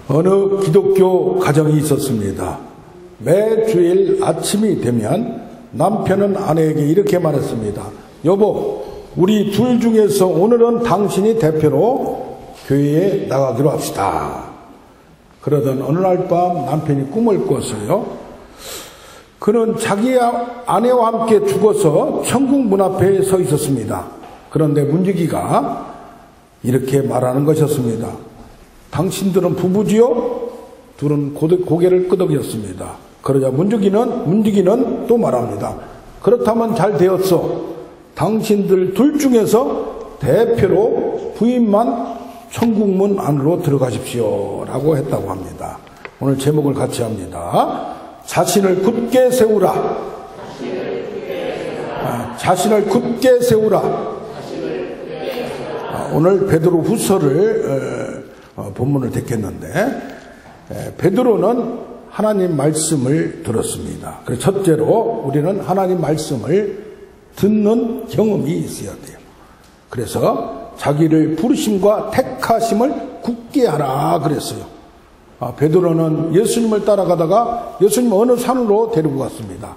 어느 기독교 가정이 있었습니다. 매주일 아침이 되면 남편은 아내에게 이렇게 말했습니다. 여보, 우리 둘 중에서 오늘은 당신이 대표로 교회에 나가기로 합시다. 그러던 어느 날 밤 남편이 꿈을 꿨어요. 그는 자기 아내와 함께 죽어서 천국 문 앞에 서 있었습니다. 그런데 문지기가 이렇게 말하는 것이었습니다. 당신들은 부부지요? 둘은 고개를 끄덕였습니다. 그러자 문지기는 또 말합니다. 그렇다면 잘 되었어. 당신들 둘 중에서 대표로 부인만 천국문 안으로 들어가십시오 라고 했다고 합니다. 오늘 제목을 같이 합니다. 자신을 굳게 세우라. 자신을 굳게 세우라. 오늘 베드로 후서를 본문을 듣겠는데, 베드로는 하나님 말씀을 들었습니다. 그래서 첫째로 우리는 하나님 말씀을 듣는 경험이 있어야 돼요. 그래서 자기를 부르심과 택하심을 굳게 하라 그랬어요. 베드로는 예수님을 따라가다가 예수님 어느 산으로 데리고 갔습니다.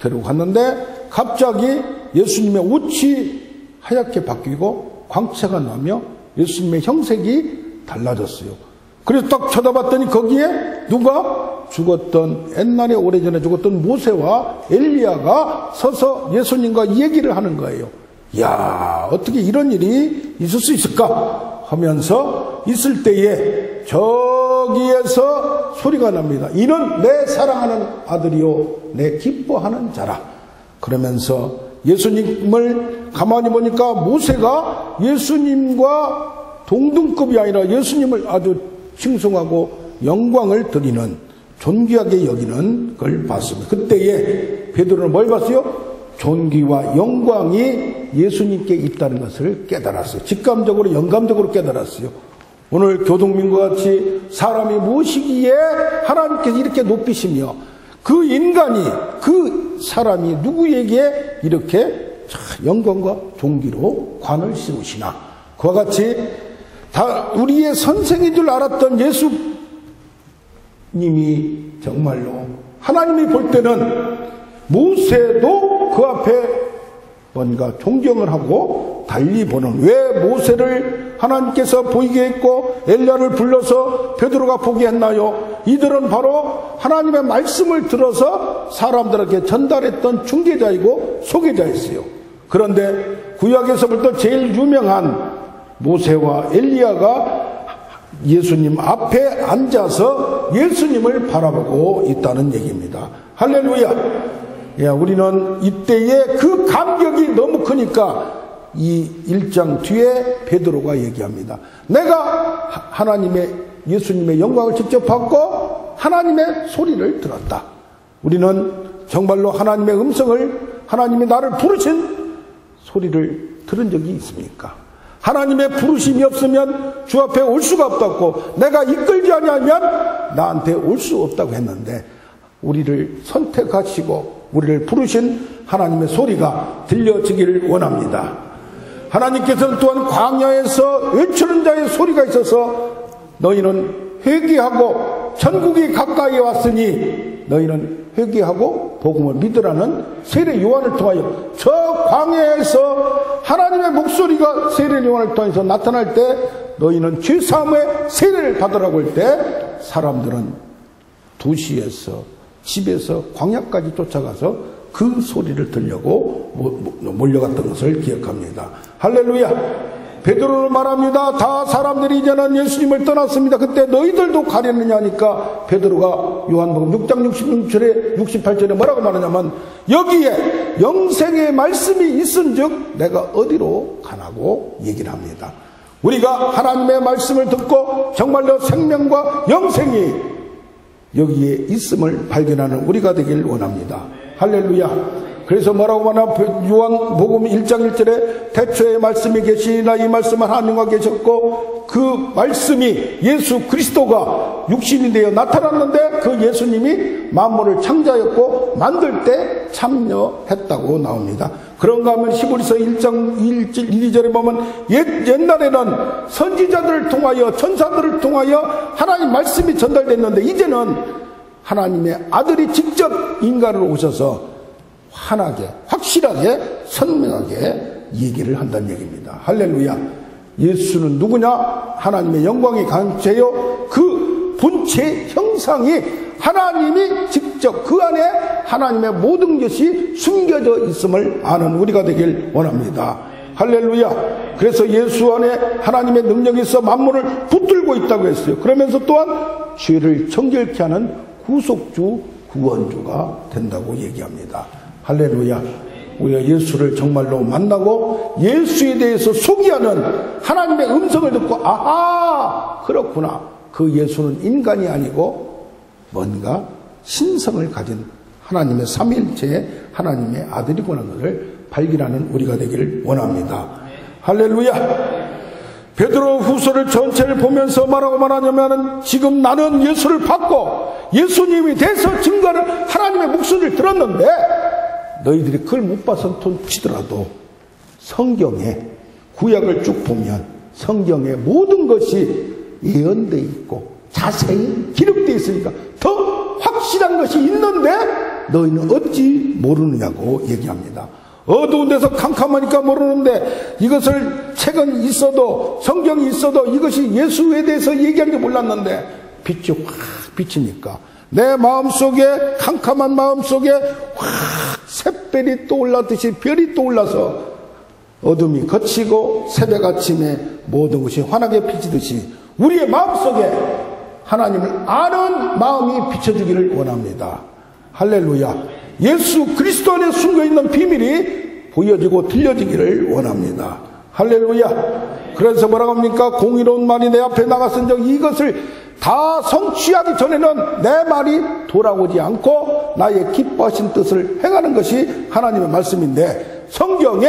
데리고 갔는데 갑자기 예수님의 옷이 하얗게 바뀌고 광채가 나며 예수님의 형색이 달라졌어요. 그래서 딱 쳐다봤더니 거기에 누가 죽었던, 옛날에 오래전에 죽었던 모세와 엘리야가 서서 예수님과 얘기를 하는 거예요. 야, 어떻게 이런 일이 있을 수 있을까 하면서 있을 때에 저기에서 소리가 납니다. 이는 내 사랑하는 아들이요 내 기뻐하는 자라. 그러면서 예수님을 가만히 보니까 모세가 예수님과 동등급이 아니라 예수님을 아주 칭송하고 영광을 드리는, 존귀하게 여기는 걸 봤습니다. 그때에 베드로는 뭘 봤어요? 존귀와 영광이 예수님께 있다는 것을 깨달았어요. 직감적으로 영감적으로 깨달았어요. 오늘 교동민과 같이 사람이 무엇이기에 하나님께서 이렇게 높이시며 그 인간이, 그 사람이 누구에게 이렇게 영광과 존귀로 관을 씌우시나. 그와 같이 다 우리의 선생인 줄 알았던 예수님이 정말로 하나님이 볼 때는 모세도 그 앞에 뭔가 존경을 하고 달리 보는, 왜 모세를 하나님께서 보이게 했고 엘리야를 불러서 베드로가 보게 했나요? 이들은 바로 하나님의 말씀을 들어서 사람들에게 전달했던 중개자이고 소개자였어요. 그런데 구약에서부터 제일 유명한 모세와 엘리야가 예수님 앞에 앉아서 예수님을 바라보고 있다는 얘기입니다. 할렐루야. 우리는 이때에 그 감격이 너무 크니까 이 1장 뒤에 베드로가 얘기합니다. 내가 예수님의 영광을 직접 받고 하나님의 소리를 들었다. 우리는 정말로 하나님의 음성을, 하나님이 나를 부르신 소리를 들은 적이 있습니까? 하나님의 부르심이 없으면 주 앞에 올 수가 없다고, 내가 이끌지 않으면 나한테 올 수 없다고 했는데, 우리를 선택하시고 우리를 부르신 하나님의 소리가 들려지기를 원합니다. 하나님께서는 또한 광야에서 외치는 자의 소리가 있어서 너희는 회개하고 천국이 가까이 왔으니 너희는 회개하고 복음을 믿으라는 세례 요한을 통하여, 저 광야에서 하나님의 목소리가 세례 요한을 통해서 나타날 때 너희는 죄사함의 세례를 받으라고 할 때 사람들은 도시에서, 집에서 광야까지 쫓아가서 그 소리를 들려고 몰려갔던 것을 기억합니다. 할렐루야. 베드로는 말합니다. 다 사람들이 이제는 예수님을 떠났습니다. 그때 너희들도 가려느냐 하니까 베드로가 요한복음 6장 68절에 뭐라고 말하냐면, 여기에 영생의 말씀이 있은즉 내가 어디로 가나고 얘기를 합니다. 우리가 하나님의 말씀을 듣고 정말로 생명과 영생이 여기에 있음을 발견하는 우리가 되길 원합니다. 할렐루야. 그래서 뭐라고 하나, 요한복음 1장 1절에 태초에 말씀이 계시니라, 이 말씀은 하나님과 계셨고 그 말씀이 예수 그리스도가 육신이 되어 나타났는데 그 예수님이 만물을 창조하였고 만들 때 참여했다고 나옵니다. 그런가 하면 히브리서 1장 1, 2절에 보면 옛날에는 선지자들을 통하여 천사들을 통하여 하나님 말씀이 전달됐는데 이제는 하나님의 아들이 직접 인간으로 오셔서 환하게, 확실하게, 선명하게 얘기를 한다는 얘기입니다. 할렐루야. 예수는 누구냐? 하나님의 영광이 강체요 그 본체 형상이 하나님이 직접 그 안에 하나님의 모든 것이 숨겨져 있음을 아는 우리가 되길 원합니다. 할렐루야. 그래서 예수 안에 하나님의 능력이 있어 만물을 붙들고 있다고 했어요. 그러면서 또한 죄를 정결케 하는 구속주, 구원주가 된다고 얘기합니다. 할렐루야. 우리가 예수를 정말로 만나고 예수에 대해서 소개하는 하나님의 음성을 듣고 아하, 그렇구나. 그 예수는 인간이 아니고 뭔가 신성을 가진 하나님의 삼위일체의 하나님의 아들이구나 하는 것을 발견하는 우리가 되기를 원합니다. 할렐루야. 베드로 후서를 전체를 보면서 뭐라고 말하냐면 지금 나는 예수를 받고 예수님이 돼서 증거를 하나님의 목소리를 들었는데 너희들이 그걸 못 봐서 치더라도 성경에 구약을 쭉 보면 성경에 모든 것이 예언되어 있고 자세히 기록되어 있으니까 더 확실한 것이 있는데 너희는 어찌 모르느냐고 얘기합니다. 어두운 데서 캄캄하니까 모르는데 이것을 책은 있어도 성경이 있어도 이것이 예수에 대해서 얘기하는 게 몰랐는데 빛이 확 비치니까 내 마음속에 캄캄한 마음속에 확 샛별이 떠올랐듯이 별이 떠올라서 어둠이 걷히고 새벽 아침에 모든 것이 환하게 비치듯이 우리의 마음속에 하나님을 아는 마음이 비춰주기를 원합니다. 할렐루야. 예수 그리스도 안에 숨겨있는 비밀이 보여지고 들려지기를 원합니다. 할렐루야. 그래서 뭐라고 합니까? 공의로운 말이 내 앞에 나갔은즉 이것을 다 성취하기 전에는 내 말이 돌아오지 않고 나의 기뻐하신 뜻을 행하는 것이 하나님의 말씀인데 성경에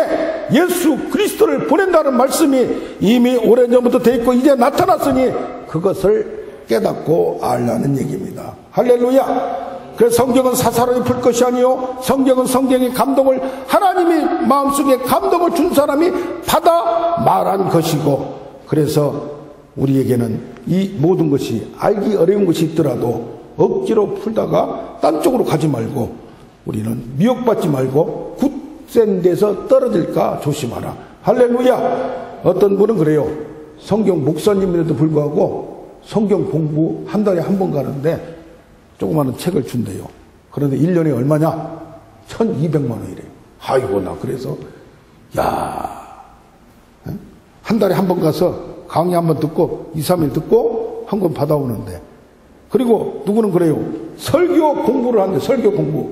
예수 그리스도를 보낸다는 말씀이 이미 오래전부터 돼 있고 이제 나타났으니 그것을 깨닫고 알라는 얘기입니다. 할렐루야. 그래서 성경은 사사로이 풀 것이 아니요 성경은 성경의 감동을 하나님이 마음속에 감동을 준 사람이 받아 말한 것이고 그래서 우리에게는 이 모든 것이 알기 어려운 것이 있더라도 억지로 풀다가 딴 쪽으로 가지 말고 우리는 미혹받지 말고 굳센 데서 떨어질까 조심하라. 할렐루야. 어떤 분은 그래요. 성경 목사님인데도 불구하고 성경 공부 한 달에 한 번 가는데 조그마한 책을 준대요. 그런데 1년에 얼마냐? 1200만 원이래요. 아이고 나 그래서 한 달에 한 번 가서 강의 한 번 듣고 2, 3일 듣고 한 권 받아오는데 그리고 누구는 그래요. 설교 공부를 하는데 설교 공부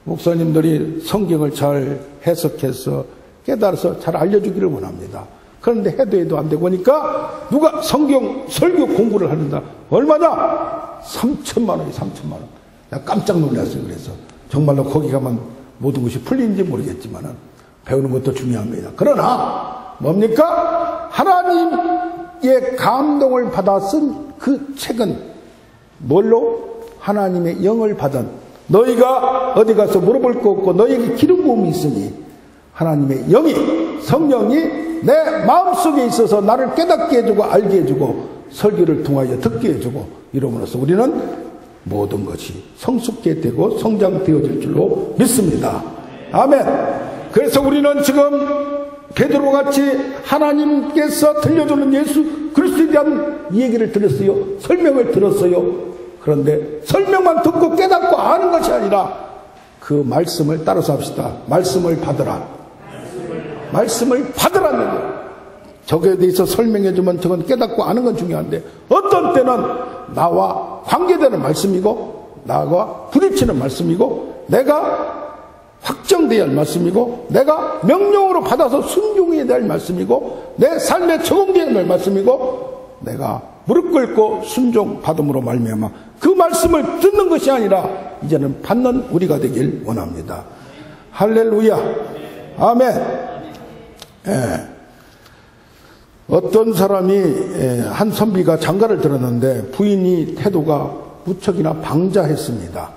목사님들이 성경을 잘 해석해서 깨달아서 잘 알려주기를 원합니다. 그런데 해도 안 되고 보니까 누가 성경 설교 공부를 하는다. 얼마냐? 3천만 원이 3천만 원. 내가 깜짝 놀랐어요. 그래서 정말로 거기 가면 모든 것이 풀리는지 모르겠지만 배우는 것도 중요합니다. 그러나 뭡니까? 하나님의 감동을 받아 쓴 그 책은 뭘로? 하나님의 영을 받은 너희가 어디 가서 물어볼 거 없고 너희에게 기름 부음이 있으니 하나님의 영이 성령이 내 마음속에 있어서 나를 깨닫게 해주고 알게 해주고 설교를 통하여 듣게 해주고 이러므로써 우리는 모든 것이 성숙게 되고 성장되어질 줄로 믿습니다. 아멘. 그래서 우리는 지금 베드로같이 하나님께서 들려주는 예수 그리스도에 대한 얘기를 들었어요. 설명을 들었어요. 그런데 설명만 듣고 깨닫고 아는 것이 아니라 그 말씀을 따라서 합시다. 말씀을 받으라. 말씀을 받으라는 거예요. 저거에 대해서 설명해주면 저건 깨닫고 아는 건 중요한데 어떤 때는 나와 관계되는 말씀이고 나와 부딪히는 말씀이고 내가 확정되어야 할 말씀이고 내가 명령으로 받아서 순종해야 될 말씀이고 내 삶에 적용되어야 할 말씀이고 내가 무릎 꿇고 순종받음으로 말미암아 그 말씀을 듣는 것이 아니라 이제는 받는 우리가 되길 원합니다. 할렐루야. 아멘. 예. 어떤 사람이 한 선비가 장가를 들었는데 부인이 태도가 무척이나 방자했습니다.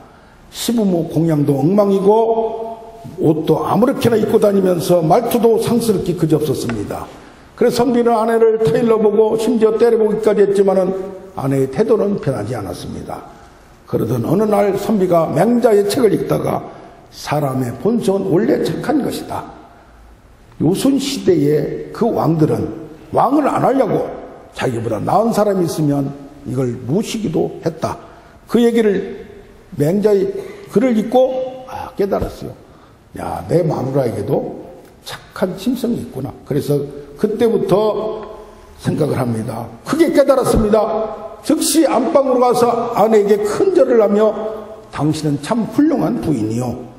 시부모 공양도 엉망이고 옷도 아무렇게나 입고 다니면서 말투도 상스럽기 그지없었습니다. 그래서 선비는 아내를 테일러보고 심지어 때려보기까지 했지만은 아내의 태도는 변하지 않았습니다. 그러던 어느 날 선비가 맹자의 책을 읽다가 사람의 본성은 원래 착한 것이다. 요순 시대의 그 왕들은 왕을 안 하려고 자기보다 나은 사람이 있으면 이걸 무시기도 했다. 그 얘기를 맹자의 글을 읽고 깨달았어요. 야, 내 마누라에게도 착한 심성이 있구나. 그래서 그때부터 생각을 합니다. 크게 깨달았습니다. 즉시 안방으로 가서 아내에게 큰 절을 하며 당신은 참 훌륭한 부인이요.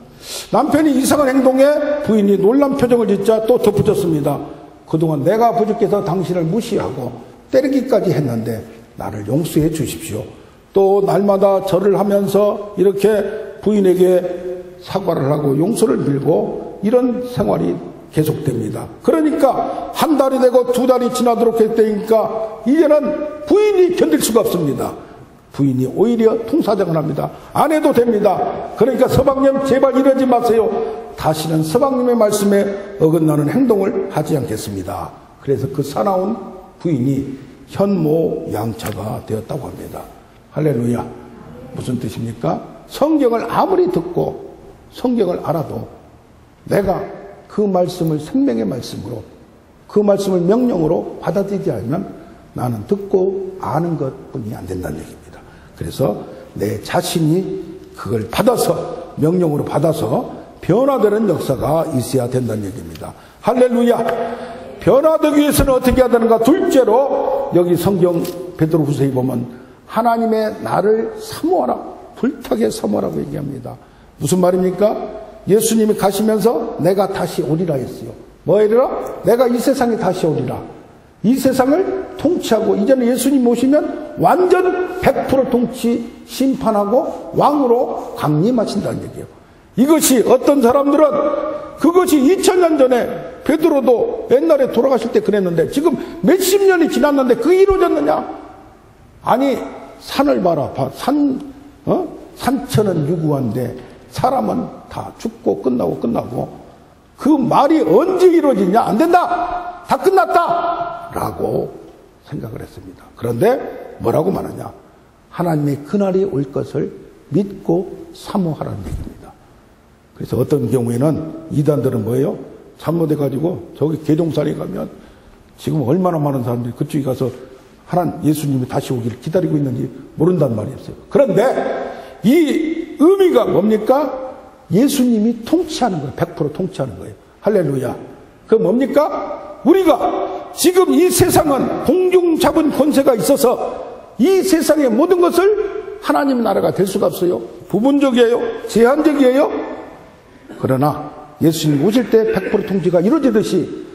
남편이 이상한 행동에 부인이 놀란 표정을 짓자 또 덧붙였습니다. 그동안 내가 부족해서 당신을 무시하고 때리기까지 했는데 나를 용서해 주십시오. 또 날마다 절을 하면서 이렇게 부인에게 사과를 하고 용서를 빌고 이런 생활이 계속됩니다. 그러니까 한 달이 되고 두 달이 지나도록 했다니까 이제는 부인이 견딜 수가 없습니다. 부인이 오히려 통사정을 합니다. 안 해도 됩니다. 그러니까 서방님 제발 이러지 마세요. 다시는 서방님의 말씀에 어긋나는 행동을 하지 않겠습니다. 그래서 그 사나운 부인이 현모양처가 되었다고 합니다. 할렐루야. 무슨 뜻입니까? 성경을 아무리 듣고 성경을 알아도 내가 그 말씀을 생명의 말씀으로 그 말씀을 명령으로 받아들이지 않으면 나는 듣고 아는 것뿐이 안 된다는 얘기입니다. 그래서 내 자신이 그걸 받아서 명령으로 받아서 변화되는 역사가 있어야 된다는 얘기입니다. 할렐루야. 변화되기 위해서는 어떻게 해야 되는가? 둘째로 여기 성경 베드로후서에 보면 하나님의 나를 사모하라, 불타게 사모하라고 얘기합니다. 무슨 말입니까? 예수님이 가시면서 내가 다시 오리라 했어요. 뭐 이래라? 내가 이 세상에 다시 오리라. 이 세상을 통치하고 이제는 예수님 오시면 완전 100% 통치 심판하고 왕으로 강림하신다는 얘기예요. 이것이 어떤 사람들은 그것이 2000년 전에 베드로도 옛날에 돌아가실 때 그랬는데 지금 몇십 년이 지났는데 그게 이루어졌느냐? 아니 산을 봐라. 산천은 유구한데 사람은 다 죽고 끝나고 그 말이 언제 이루어지냐? 안 된다. 다 끝났다. 라고 생각을 했습니다. 그런데 뭐라고 말하냐? 하나님의 그날이 올 것을 믿고 사모하라는 얘기입니다. 그래서 어떤 경우에는 이단들은 뭐예요? 잘못해가지고 저기 계룡산에 가면 지금 얼마나 많은 사람들이 그쪽에 가서 하나님 예수님이 다시 오기를 기다리고 있는지 모른단 말이었어요. 그런데 이 의미가 뭡니까? 예수님이 통치하는 거예요. 100% 통치하는 거예요. 할렐루야. 그 뭡니까? 우리가 지금 이 세상은 공중 잡은 권세가 있어서 이 세상의 모든 것을 하나님 나라가 될 수가 없어요. 부분적이에요. 제한적이에요. 그러나 예수님 오실 때 100% 통치가 이루어지듯이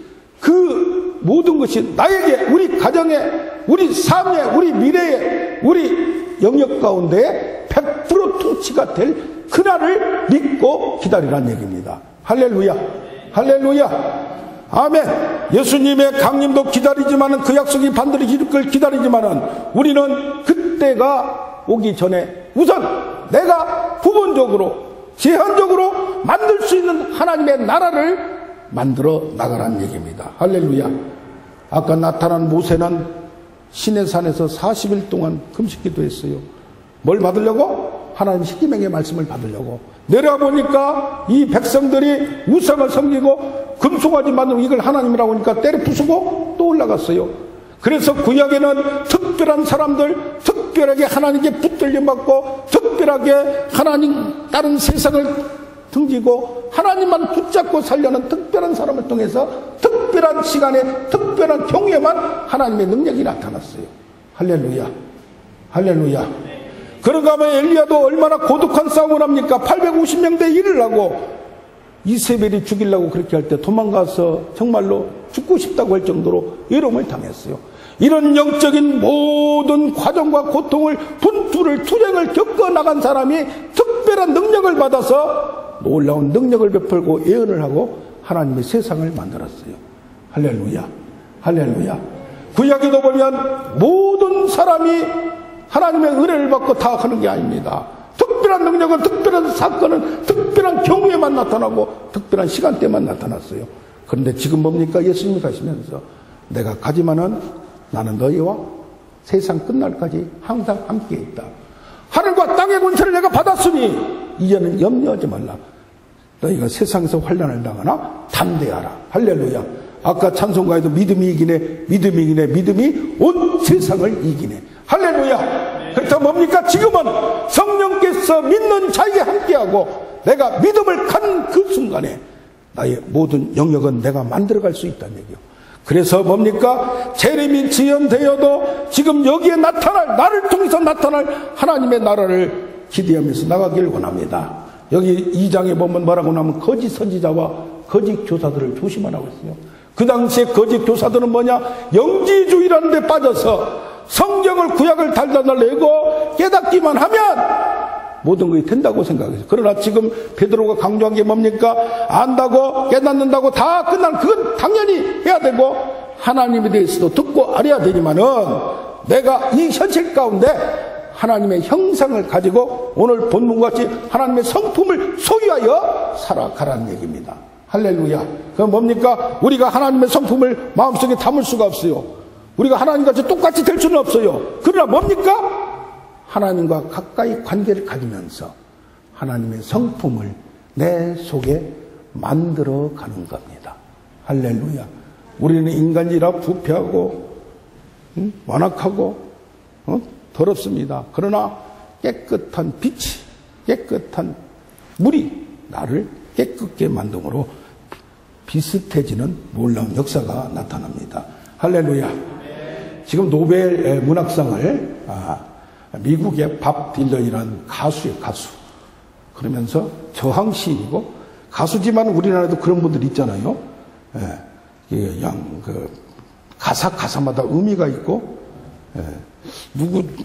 그 모든 것이 나에게, 우리 가정에, 우리 삶에, 우리 미래에, 우리 영역 가운데 100% 통치가 될 그날을 믿고 기다리라는 얘기입니다. 할렐루야. 할렐루야. 아멘. 예수님의 강림도 기다리지만은 그 약속이 반드시 이룰 걸 기다리지만은 우리는 그때가 오기 전에 우선 내가 부분적으로 제한적으로 만들 수 있는 하나님의 나라를 만들어 나가라는 얘기입니다. 할렐루야. 아까 나타난 모세는 시내산에서 40일 동안 금식기도 했어요. 뭘 받으려고? 하나님 십계명의 말씀을 받으려고. 내려보니까 이 백성들이 우상을 섬기고 금송아지 만들고 이걸 하나님이라고 하니까 때려 부수고 또 올라갔어요. 그래서 구약에는 특별한 사람들, 특별하게 하나님께 붙들려 받고 특별하게 하나님 다른 세상을 등지고 하나님만 붙잡고 살려는 특별한 사람을 통해서 특별한 시간에 특별한 경우에만 하나님의 능력이 나타났어요. 할렐루야. 할렐루야. 그런가 하면 엘리야도 얼마나 고독한 싸움을 합니까? 850명 대 1을 하고 이세벨이 죽이려고 그렇게 할 때 도망가서 정말로 죽고 싶다고 할 정도로 외로움을 당했어요. 이런 영적인 모든 과정과 고통을 분투를 투쟁을 겪어나간 사람이 특별한 능력을 받아서 놀라운 능력을 베풀고 예언을 하고 하나님의 세상을 만들었어요. 할렐루야. 할렐루야. 구약에도 보면 모든 사람이 하나님의 은혜를 받고 다 하는 게 아닙니다. 특별한 능력은, 특별한 사건은, 특별한 경우에만 나타나고 특별한 시간대만 나타났어요. 그런데 지금 뭡니까? 예수님이 가시면서 내가 가지만은 나는 너희와 세상 끝날까지 항상 함께 있다. 하늘과 땅의 권세를 내가 받았으니 이제는 염려하지 말라. 너희가 세상에서 환난을 당하나 담대하라. 할렐루야. 아까 찬송가에도 믿음이 이기네, 믿음이 이기네, 믿음이 온 세상을 이기네. 할렐루야. 그렇다면 뭡니까? 지금은 성령께서 믿는 자에게 함께하고 내가 믿음을 간 그 순간에 나의 모든 영역은 내가 만들어갈 수 있다는 얘기요. 그래서 뭡니까? 재림이 지연되어도 지금 여기에 나타날, 나를 통해서 나타날 하나님의 나라를 기대하면서 나가길 원합니다. 여기 2장에 보면 뭐라고 나오면 거짓 선지자와 거짓 교사들을 조심하라고 했어요. 그 당시에 거짓 교사들은 뭐냐? 영지주의라는 데 빠져서 성경을, 구약을 달달달내고 깨닫기만 하면 모든 것이 된다고 생각했어요. 그러나 지금 베드로가 강조한 게 뭡니까? 안다고 깨닫는다고 다 끝나는, 그건 당연히 해야 되고 하나님에 대해서도 듣고 알아야 되지만은 내가 이 현실 가운데 하나님의 형상을 가지고 오늘 본문같이 하나님의 성품을 소유하여 살아가라는 얘기입니다. 할렐루야. 그럼 뭡니까? 우리가 하나님의 성품을 마음속에 담을 수가 없어요. 우리가 하나님같이 똑같이 될 수는 없어요. 그러나 뭡니까? 하나님과 가까이 관계를 가지면서 하나님의 성품을 내 속에 만들어가는 겁니다. 할렐루야. 우리는 인간이라 부패하고 완악하고 더럽습니다. 그러나 깨끗한 빛이, 깨끗한 물이 나를 깨끗게 만듦으로 비슷해지는 놀라운 역사가 나타납니다. 할렐루야. 지금 노벨 문학상을 미국의 밥 딜런이라는 가수의 가수. 그러면서 저항 시인이고 가수지만 우리나라에도 그런 분들 있잖아요. 가사마다 의미가 있고,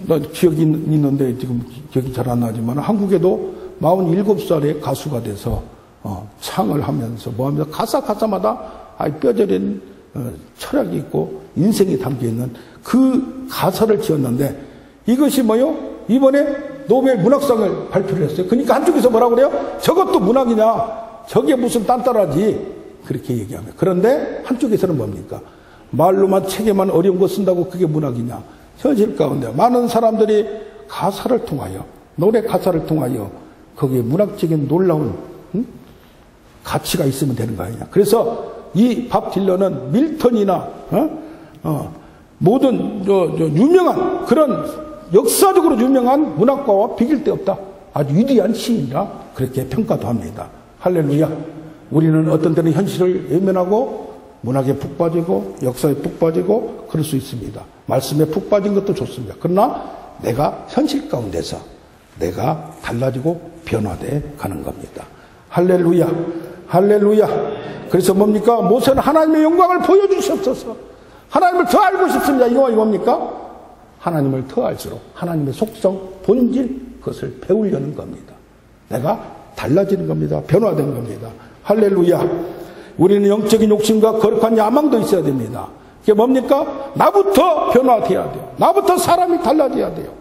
나 기억이 있는데 지금 기억이 잘 안 나지만 한국에도 47살에 가수가 돼서 창을 하면서 뭐하면서 가사마다 뼈저린 철학이 있고 인생이 담겨있는 그 가사를 지었는데 이것이 뭐요? 이번에 노벨 문학상을 발표를 했어요. 그러니까 한쪽에서 뭐라고 그래요? 저것도 문학이냐? 저게 무슨 딴따라지? 그렇게 얘기합니다. 그런데 한쪽에서는 뭡니까? 말로만 책에만 어려운 거 쓴다고 그게 문학이냐? 현실 가운데 많은 사람들이 가사를 통하여, 노래 가사를 통하여 거기에 문학적인 놀라운 가치가 있으면 되는 거 아니냐? 그래서 이 밥 딜런은 밀턴이나 모든 유명한 그런 역사적으로 유명한 문학가와 비길 데 없다. 아주 위대한 시인이라 그렇게 평가도 합니다. 할렐루야. 우리는 어떤 때는 현실을 외면하고 문학에 푹 빠지고 역사에 푹 빠지고 그럴 수 있습니다. 말씀에 푹 빠진 것도 좋습니다. 그러나 내가 현실 가운데서 내가 달라지고 변화돼 가는 겁니다. 할렐루야. 할렐루야. 그래서 뭡니까? 모세는 하나님의 영광을 보여주셨어서 하나님을 더 알고 싶습니다. 이거 뭡니까? 하나님을 더 알수록 하나님의 속성, 본질, 그것을 배우려는 겁니다. 내가 달라지는 겁니다. 변화된 겁니다. 할렐루야. 우리는 영적인 욕심과 거룩한 야망도 있어야 됩니다. 그게 뭡니까? 나부터 변화돼야 돼요. 나부터 사람이 달라져야 돼요.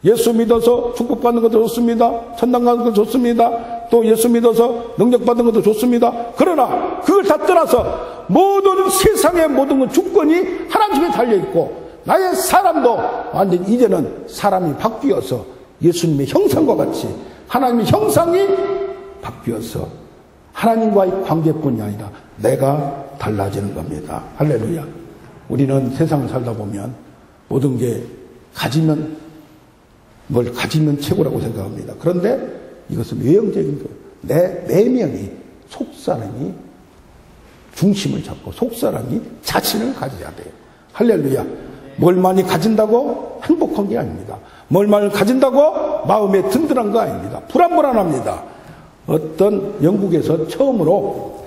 예수 믿어서 축복받는 것도 좋습니다. 천당 가는 것도 좋습니다. 또 예수 믿어서 능력받는 것도 좋습니다. 그러나 그걸 다 떠나서 모든 세상의 모든 건 주권이 하나님께 달려있고 나의 사람도 완전 이제는 사람이 바뀌어서 예수님의 형상과 같이 하나님의 형상이 바뀌어서 하나님과의 관계뿐이 아니라 내가 달라지는 겁니다. 할렐루야. 우리는 세상을 살다 보면 모든 게 뭘 가지면 최고라고 생각합니다. 그런데 이것은 외형적인 거예요. 내 내면이, 속사람이 중심을 잡고 속사람이 자신을 가져야 돼요. 할렐루야. 뭘 많이 가진다고 행복한 게 아닙니다. 뭘 많이 가진다고 마음에 든든한 거 아닙니다. 불안합니다. 어떤 영국에서 처음으로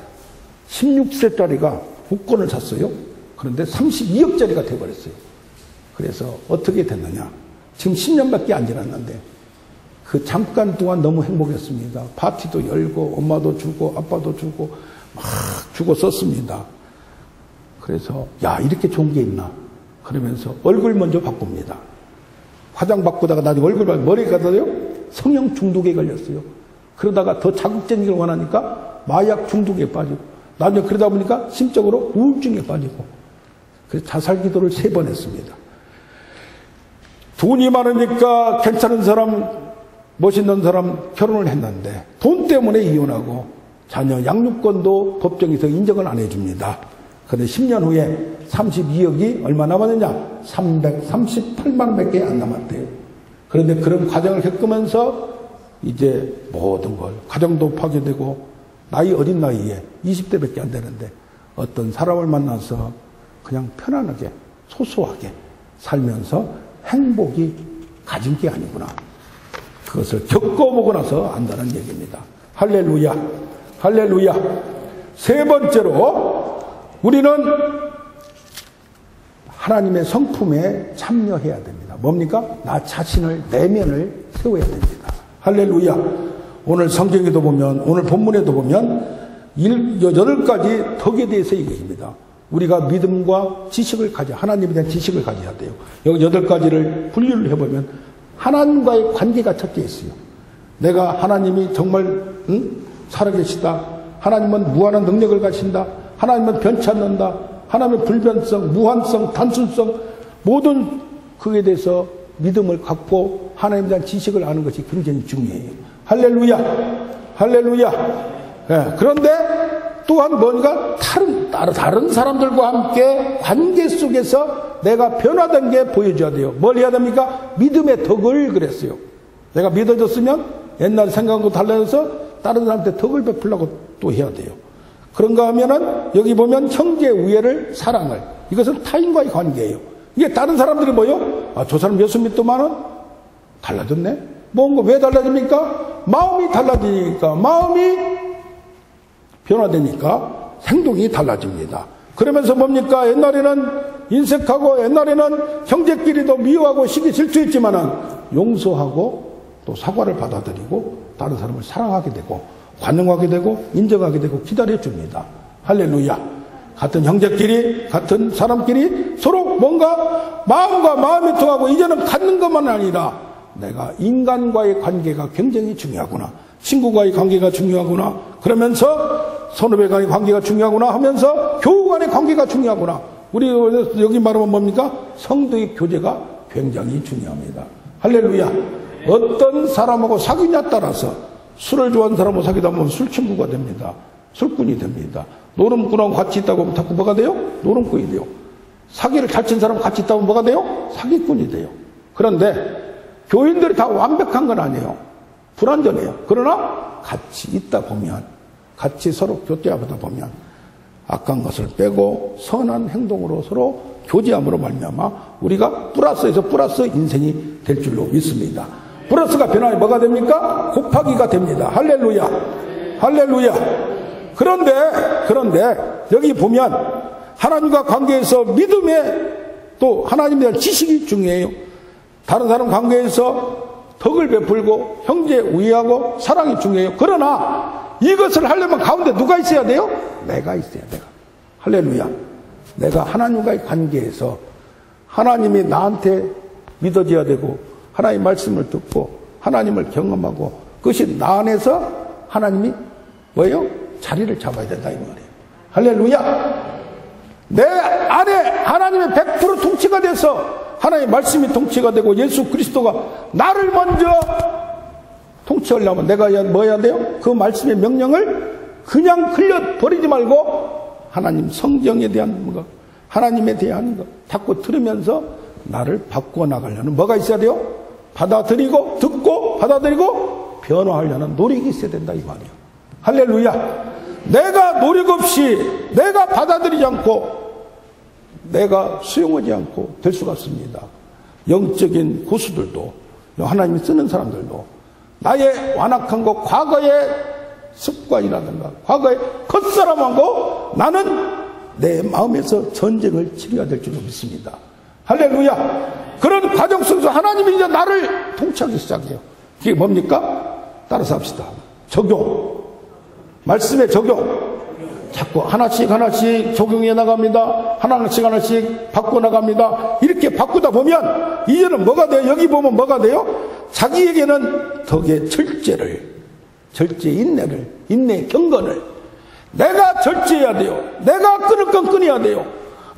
16세짜리가 국권을 샀어요. 그런데 32억짜리가 돼버렸어요. 그래서 어떻게 됐느냐. 지금 10년밖에 안 지났는데 그 잠깐 동안 너무 행복했습니다. 파티도 열고 엄마도 주고 아빠도 주고 막 주고 썼습니다. 그래서 야, 이렇게 좋은 게 있나 그러면서 얼굴 먼저 바꿉니다. 화장 바꾸다가 나중에 얼굴 머리가 가서요 성형 중독에 걸렸어요. 그러다가 더 자극적인 걸 원하니까 마약 중독에 빠지고 나중에 그러다 보니까 심적으로 우울증에 빠지고 그래서 자살 기도를 3번 했습니다. 돈이 많으니까 괜찮은 사람, 멋있는 사람 결혼을 했는데 돈 때문에 이혼하고 자녀 양육권도 법정에서 인정을 안 해줍니다. 그런데 10년 후에 32억이 얼마 남았느냐? 338만 원밖에 안 남았대요. 그런데 그런 과정을 겪으면서 이제 모든 걸 가정도 파괴되고 나이 어린 나이에 20대밖에 안 되는데 어떤 사람을 만나서 그냥 편안하게 소소하게 살면서 행복이 가진 게 아니구나. 그것을 겪어보고 나서 안다는 얘기입니다. 할렐루야. 할렐루야. 3번째로 우리는 하나님의 성품에 참여해야 됩니다. 뭡니까? 나 자신을, 내면을 세워야 됩니다. 할렐루야. 오늘 성경에도 보면, 오늘 본문에도 보면 8가지 덕에 대해서 얘기합니다. 우리가 믿음과 지식을 하나님에 대한 지식을 가져야 돼요. 여기 8가지를 분류를 해보면 하나님과의 관계가 첫째 있어요. 내가 하나님이 정말 살아계시다. 하나님은 무한한 능력을 가진다. 하나님은 변치 않는다. 하나님의 불변성, 무한성, 단순성 모든 그에 대해서 믿음을 갖고 하나님에 대한 지식을 아는 것이 굉장히 중요해요. 할렐루야. 할렐루야. 네, 그런데 또한 뭔가 다른 사람들과 함께 관계 속에서 내가 변화된 게 보여줘야 돼요. 뭘 해야 됩니까? 믿음의 덕을 그랬어요. 내가 믿어졌으면 옛날 생각하고 달라져서 다른 사람한테 덕을 베풀려고 또 해야 돼요. 그런가 하면은 여기 보면 형제 우애를 사랑을 이것은 타인과의 관계예요. 이게 다른 사람들이 뭐요? 아, 저 사람 예수 믿더만은 달라졌네. 뭔가 왜 달라집니까? 마음이 달라지니까 마음이 변화되니까 행동이 달라집니다. 그러면서 뭡니까? 옛날에는 인색하고 옛날에는 형제끼리도 미워하고 시기 질투했지만은 용서하고 또 사과를 받아들이고 다른 사람을 사랑하게 되고 관용하게 되고 인정하게 되고 기다려줍니다. 할렐루야. 같은 형제끼리 같은 사람끼리 서로 뭔가 마음과 마음이 통하고 이제는 갖는 것만 아니라 내가 인간과의 관계가 굉장히 중요하구나. 친구와의 관계가 중요하구나. 그러면서 선후배 간의 관계가 중요하구나 하면서 교우 간의 관계가 중요하구나. 우리 여기 말하면 뭡니까? 성도의 교제가 굉장히 중요합니다. 할렐루야. 어떤 사람하고 사귀냐에 따라서 술을 좋아하는 사람하고 사귀다 보면 술친구가 됩니다. 술꾼이 됩니다. 노름꾼하고 같이 있다고 하면 자꾸 뭐가 돼요? 노름꾼이 돼요. 사기를 잘 친 사람하고 같이 있다 보면 뭐가 돼요? 사기꾼이 돼요. 그런데 교인들이 다 완벽한 건 아니에요. 불완전해요. 그러나 같이 있다 보면 같이 서로 교제하다 보면 악한 것을 빼고 선한 행동으로 서로 교제함으로 말미암아 우리가 플러스에서 플러스 인생이 될 줄로 믿습니다. 플러스가 변화해 뭐가 됩니까? 곱하기가 됩니다. 할렐루야. 할렐루야. 그런데 여기 보면 하나님과 관계에서 믿음에 또 하나님에 대한 지식이 중요해요. 다른 사람 관계에서 덕을 베풀고 형제 우애하고 사랑이 중요해요. 그러나 이것을 하려면 가운데 누가 있어야 돼요? 내가 있어야 돼요. 할렐루야. 내가 하나님과의 관계에서 하나님이 나한테 믿어져야 되고 하나님의 말씀을 듣고 하나님을 경험하고 그것이 나 안에서 하나님이 뭐예요? 자리를 잡아야 된다 이 말이에요. 할렐루야. 내 안에 하나님의 100% 통치가 돼서 하나님의 말씀이 통치가 되고 예수 그리스도가 나를 먼저 통치하려면 내가 뭐 해야 돼요? 그 말씀의 명령을 그냥 흘려버리지 말고 하나님 성경에 대한 거, 하나님에 대한 거 자꾸 들으면서 나를 바꾸어 나가려는 뭐가 있어야 돼요? 받아들이고 듣고 받아들이고 변화하려는 노력이 있어야 된다 이 말이에요. 할렐루야. 내가 노력 없이 내가 받아들이지 않고 내가 수용하지 않고 될 수가 없습니다. 영적인 고수들도 하나님이 쓰는 사람들도 나의 완악한 것 과거의 습관이라든가 과거의 겉사람하고 나는 내 마음에서 전쟁을 치러야 될 줄로 믿습니다. 할렐루야. 그런 과정 속에서 하나님이 이제 나를 통치하기 시작해요. 그게 뭡니까? 따라서 합시다. 적용. 말씀의 적용. 자꾸 하나씩 적용해 나갑니다. 하나씩 바꿔 나갑니다. 이렇게 바꾸다 보면 이제는 뭐가 돼요? 여기 보면 뭐가 돼요? 자기에게는 덕의 절제 인내 경건을 내가 절제해야 돼요. 내가 끊을 건 끊어야 돼요.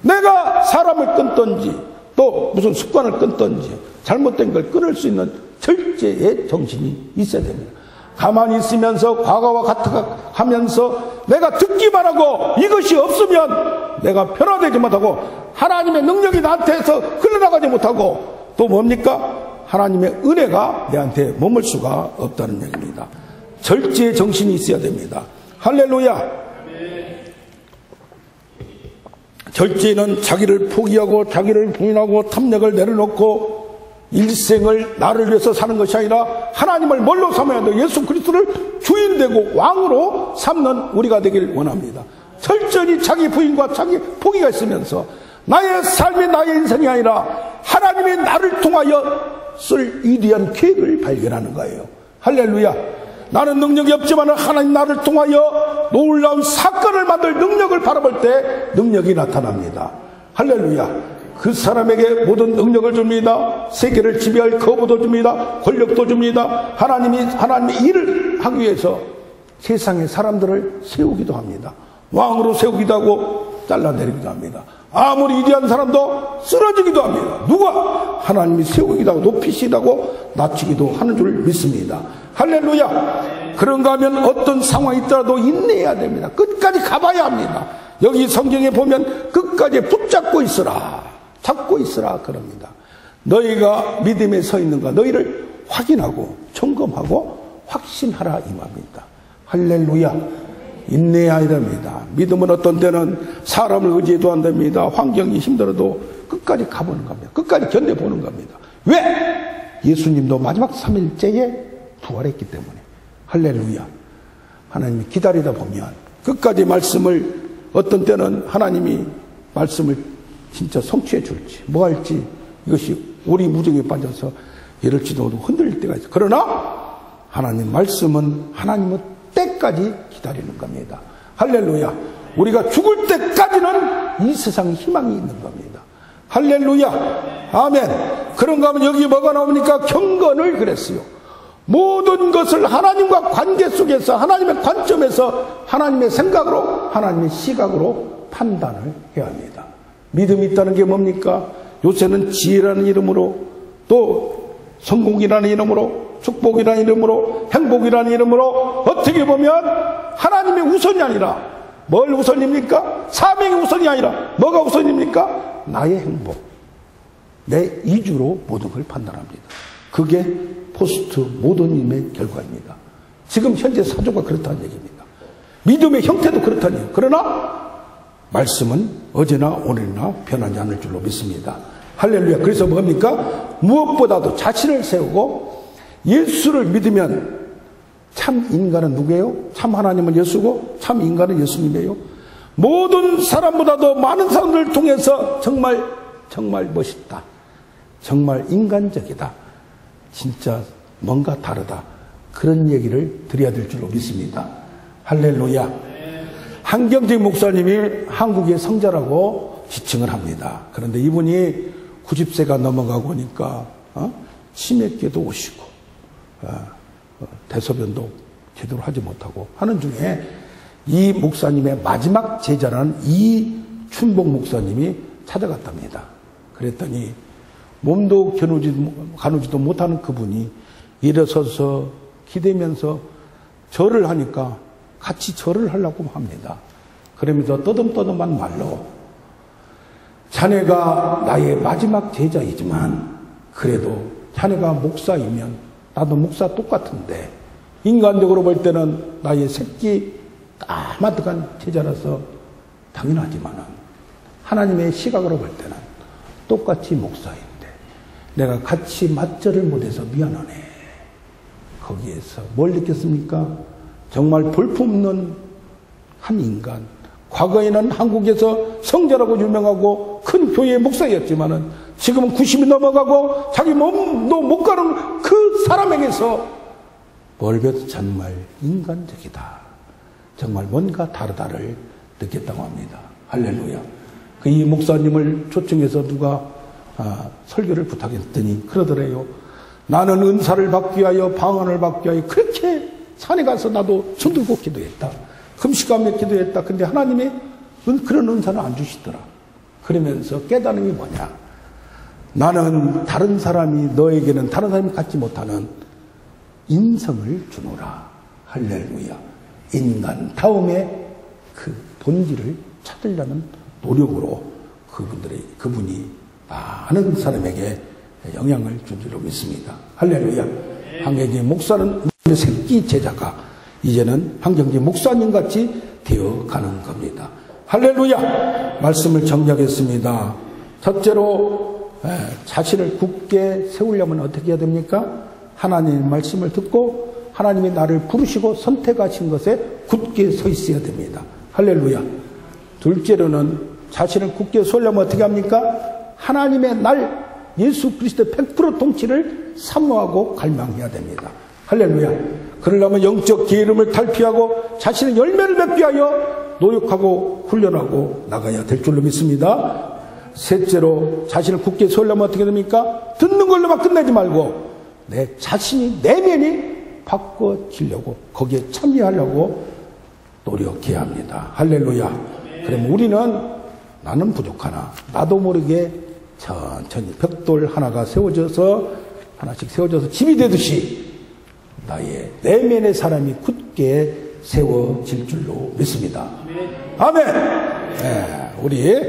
내가 사람을 끊든지 또 무슨 습관을 끊든지 잘못된 걸 끊을 수 있는 절제의 정신이 있어야 됩니다. 가만히 있으면서 과거와 같아가면서 내가 듣기만 하고 이것이 없으면 내가 변화되지 못하고 하나님의 능력이 나한테서 흘러나가지 못하고 또 뭡니까? 하나님의 은혜가 내한테 머물 수가 없다는 얘기입니다. 절제의 정신이 있어야 됩니다. 할렐루야. 절제는 자기를 포기하고 자기를 부인하고 탐욕을 내려놓고 일생을 나를 위해서 사는 것이 아니라 하나님을 뭘로 삼아야 돼요? 예수 그리스도를 주인되고 왕으로 삼는 우리가 되길 원합니다. 철저히 자기 부인과 자기 포기가 있으면서 나의 삶이 나의 인생이 아니라 하나님이 나를 통하여 쓸 위대한 계획을 발견하는 거예요. 할렐루야. 나는 능력이 없지만 하나님 나를 통하여 놀라운 사건을 만들 능력을 바라볼 때 능력이 나타납니다. 할렐루야. 그 사람에게 모든 능력을 줍니다. 세계를 지배할 거부도 줍니다. 권력도 줍니다. 하나님의 일을 하기 위해서 세상의 사람들을 세우기도 합니다. 왕으로 세우기도 하고 잘라내리기도 합니다. 아무리 위대한 사람도 쓰러지기도 합니다. 누가? 하나님이 세우기도 하고 높이시기도 하고 낮추기도 하는 줄 믿습니다. 할렐루야. 그런가 하면 어떤 상황이 있더라도 인내해야 됩니다. 끝까지 가봐야 합니다. 여기 성경에 보면 끝까지 붙잡고 있으라. 잡고 있으라 그럽니다. 너희가 믿음에 서 있는가 너희를 확인하고 점검하고 확신하라 이 말입니다. 할렐루야. 인내해야 됩니다. 믿음은 어떤 때는 사람을 의지해도 안 됩니다. 환경이 힘들어도 끝까지 가보는 겁니다. 끝까지 견뎌보는 겁니다. 왜? 예수님도 마지막 3일째에 부활했기 때문에. 할렐루야. 하나님이 기다리다 보면 끝까지 말씀을 어떤 때는 하나님이 말씀을 진짜 성취해 줄지 뭐 할지 이것이 우리 무정에 빠져서 이럴지도 흔들릴 때가 있어요. 그러나 하나님 말씀은 하나님의 때까지 기다리는 겁니다. 할렐루야. 우리가 죽을 때까지는 이 세상에 희망이 있는 겁니다. 할렐루야. 아멘. 그런가 하면 여기 뭐가 나옵니까? 경건을 그랬어요. 모든 것을 하나님과 관계 속에서 하나님의 관점에서 하나님의 생각으로 하나님의 시각으로 판단을 해야 합니다. 믿음이 있다는 게 뭡니까? 요새는 지혜라는 이름으로 또 성공이라는 이름으로 축복이라는 이름으로 행복이라는 이름으로 어떻게 보면 하나님의 우선이 아니라 뭘 우선입니까? 사명이 우선이 아니라 뭐가 우선입니까? 나의 행복, 내 이주로 모든 걸 판단합니다. 그게 포스트 모더니즘의 결과입니다. 지금 현재 사조가 그렇다는 얘기입니다. 믿음의 형태도 그렇다는 얘기입니다. 그러나 말씀은 어제나 오늘이나 변하지 않을 줄로 믿습니다. 할렐루야. 그래서 뭡니까? 무엇보다도 자신을 세우고 예수를 믿으면 참 인간은 누구예요? 참 하나님은 예수고 참 인간은 예수님이에요. 모든 사람보다도 많은 사람들을 통해서 정말 멋있다. 정말 인간적이다. 진짜 뭔가 다르다. 그런 얘기를 드려야 될 줄로 믿습니다. 할렐루야. 한경직 목사님이 한국의 성자라고 지칭을 합니다. 그런데 이분이 90세가 넘어가고 오니까 치매께도 오시고 대소변도 제대로 하지 못하고 하는 중에 이 목사님의 마지막 제자라는 이춘복 목사님이 찾아갔답니다. 그랬더니 몸도 가누지도 못하는 그분이 일어서서 기대면서 절을 하니까 같이 절을 하려고 합니다. 그러면서 떠듬떠듬한 말로 자네가 나의 마지막 제자이지만 그래도 자네가 목사이면 나도 목사 똑같은데 인간적으로 볼 때는 나의 새끼 까마득한 제자라서 당연하지만은 하나님의 시각으로 볼 때는 똑같이 목사인데 내가 같이 맞절을 못해서 미안하네. 거기에서 뭘 느꼈습니까? 정말 볼품없는 한 인간. 과거에는 한국에서 성자라고 유명하고 큰 교회의 목사였지만은 지금은 90이 넘어가고 자기 몸도 못 가는 그 사람에게서 뭘 배워도 정말 인간적이다. 정말 뭔가 다르다를 느꼈다고 합니다. 할렐루야. 이 목사님을 초청해서 누가 설교를 부탁했더니 그러더래요. 나는 은사를 받기 위하여 방언을 받기 위하여 그렇게 산에 가서 나도 손 들고 기도했다. 금식하며 기도했다. 근데 하나님이 그런 은사는 안 주시더라. 그러면서 깨달음이 뭐냐. 나는 다른 사람이 너에게는 다른 사람이 갖지 못하는 인성을 주노라. 할렐루야. 인간 다음에 그 본질을 찾으려는 노력으로 그분이 많은 사람에게 영향을 준 줄로 믿습니다. 할렐루야. 한경재 목사는 새끼 제자가 이제는 한경재 목사님 같이 되어가는 겁니다. 할렐루야. 말씀을 정리하겠습니다. 첫째로 자신을 굳게 세우려면 어떻게 해야 됩니까? 하나님의 말씀을 듣고 하나님이 나를 부르시고 선택하신 것에 굳게 서 있어야 됩니다. 할렐루야. 둘째로는 자신을 굳게 세우려면 어떻게 합니까? 하나님의 날 예수 그리스도의 100% 통치를 사모하고 갈망해야 됩니다. 할렐루야. 그러려면 영적 게으름을 탈피하고 자신의 열매를 맺기 위하여 노력하고 훈련하고 나가야 될 줄로 믿습니다. 셋째로 자신을 굳게 세우려면 어떻게 됩니까? 듣는 걸로만 끝내지 말고 내 자신이 내면이 바꿔지려고 거기에 참여하려고 노력해야 합니다. 할렐루야. 그러면 우리는 나는 부족하나 나도 모르게 천천히 벽돌 하나가 세워져서 하나씩 세워져서 집이 되듯이 나의 내면의 사람이 굳게 세워질 줄로 믿습니다. 아멘. 우리